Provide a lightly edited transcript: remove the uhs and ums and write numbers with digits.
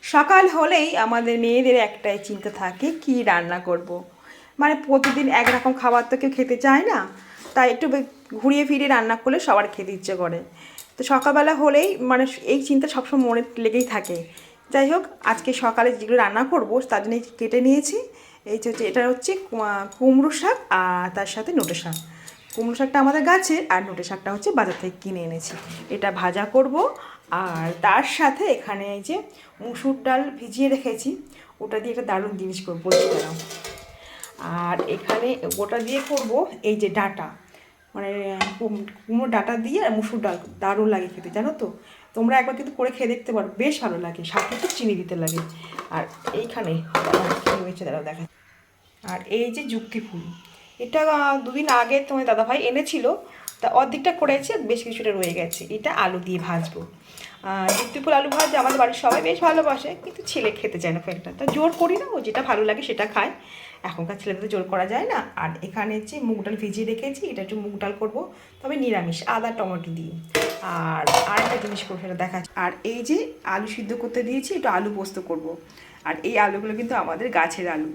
সকাল হলেই আমাদের মেয়েদের একটাই চিন্তা থাকে কি রান্না করব। মানে প্রতিদিন একরকম খাবার তো কেউ খেতে চায় না, তাই একটু ঘুরিয়ে ফিরিয়ে রান্না করলে সবার খেতে ইচ্ছে করে। তো সকালবেলা হলেই মানে এই চিন্তা সবসময় মনে লেগেই থাকে। যাই হোক, আজকে সকালে যেগুলো রান্না করব তার জন্য কেটে নিয়েছি। এই যে এটা হচ্ছে কুমড়ো শাক আর তার সাথে নোটে শাক। কুমড়ো শাকটা আমাদের গাছের, আর নোটে শাকটা হচ্ছে বাজার থেকে কিনে এনেছি। এটা ভাজা করব। আর তার সাথে এখানে এই যে মুসুর ডাল ভিজিয়ে রেখেছি, ওটা দিয়ে একটা দারুণ জিনিস করবো বলতে গেলাম। আর এখানে ওটা দিয়ে করব এই যে ডাঁটা, মানে কুমড়ো ডাঁটা দিয়ে আর মুসুর ডাল, দারুণ লাগে খেতে, জানো তো। তোমরা একবার কিন্তু করে খেয়ে দেখতে পারো, বেশ ভালো লাগে, সাথে একটু চিনি দিতে লাগে। আর এইখানে কী হয়েছে দাঁড়াও দেখা। আর এই যে যুক্তি ফুল, এটা দুদিন আগে তোমার দাদাভাই এনেছিল, তা অর্ধেকটা করেছে, বেশ কিছুটা রয়ে গেছে। এটা আলু দিয়ে ভাজবো। যুক্তি ফুল আলু ভাজা আমাদের বাড়ির সবাই বেশ ভালোবাসে, কিন্তু ছেলে খেতে চায় না ফেলটা, তা জোর করি না, ও যেটা ভালো লাগে সেটা খায়। এখনকার ছেলেদের জোর করা যায় না। আর এখানে হচ্ছে মুগ ডাল ভিজিয়ে রেখেছি, এটা একটু মুগ ডাল করবো, তবে নিরামিষ, আদা টমেটো দিয়ে। আর আরেকটা জিনিস করবো, সেটা দেখা। আর এই যে আলু সিদ্ধ করতে দিয়েছি, একটু আলু পোস্ত করব। আর এই আলুগুলো কিন্তু আমাদের গাছের আলু,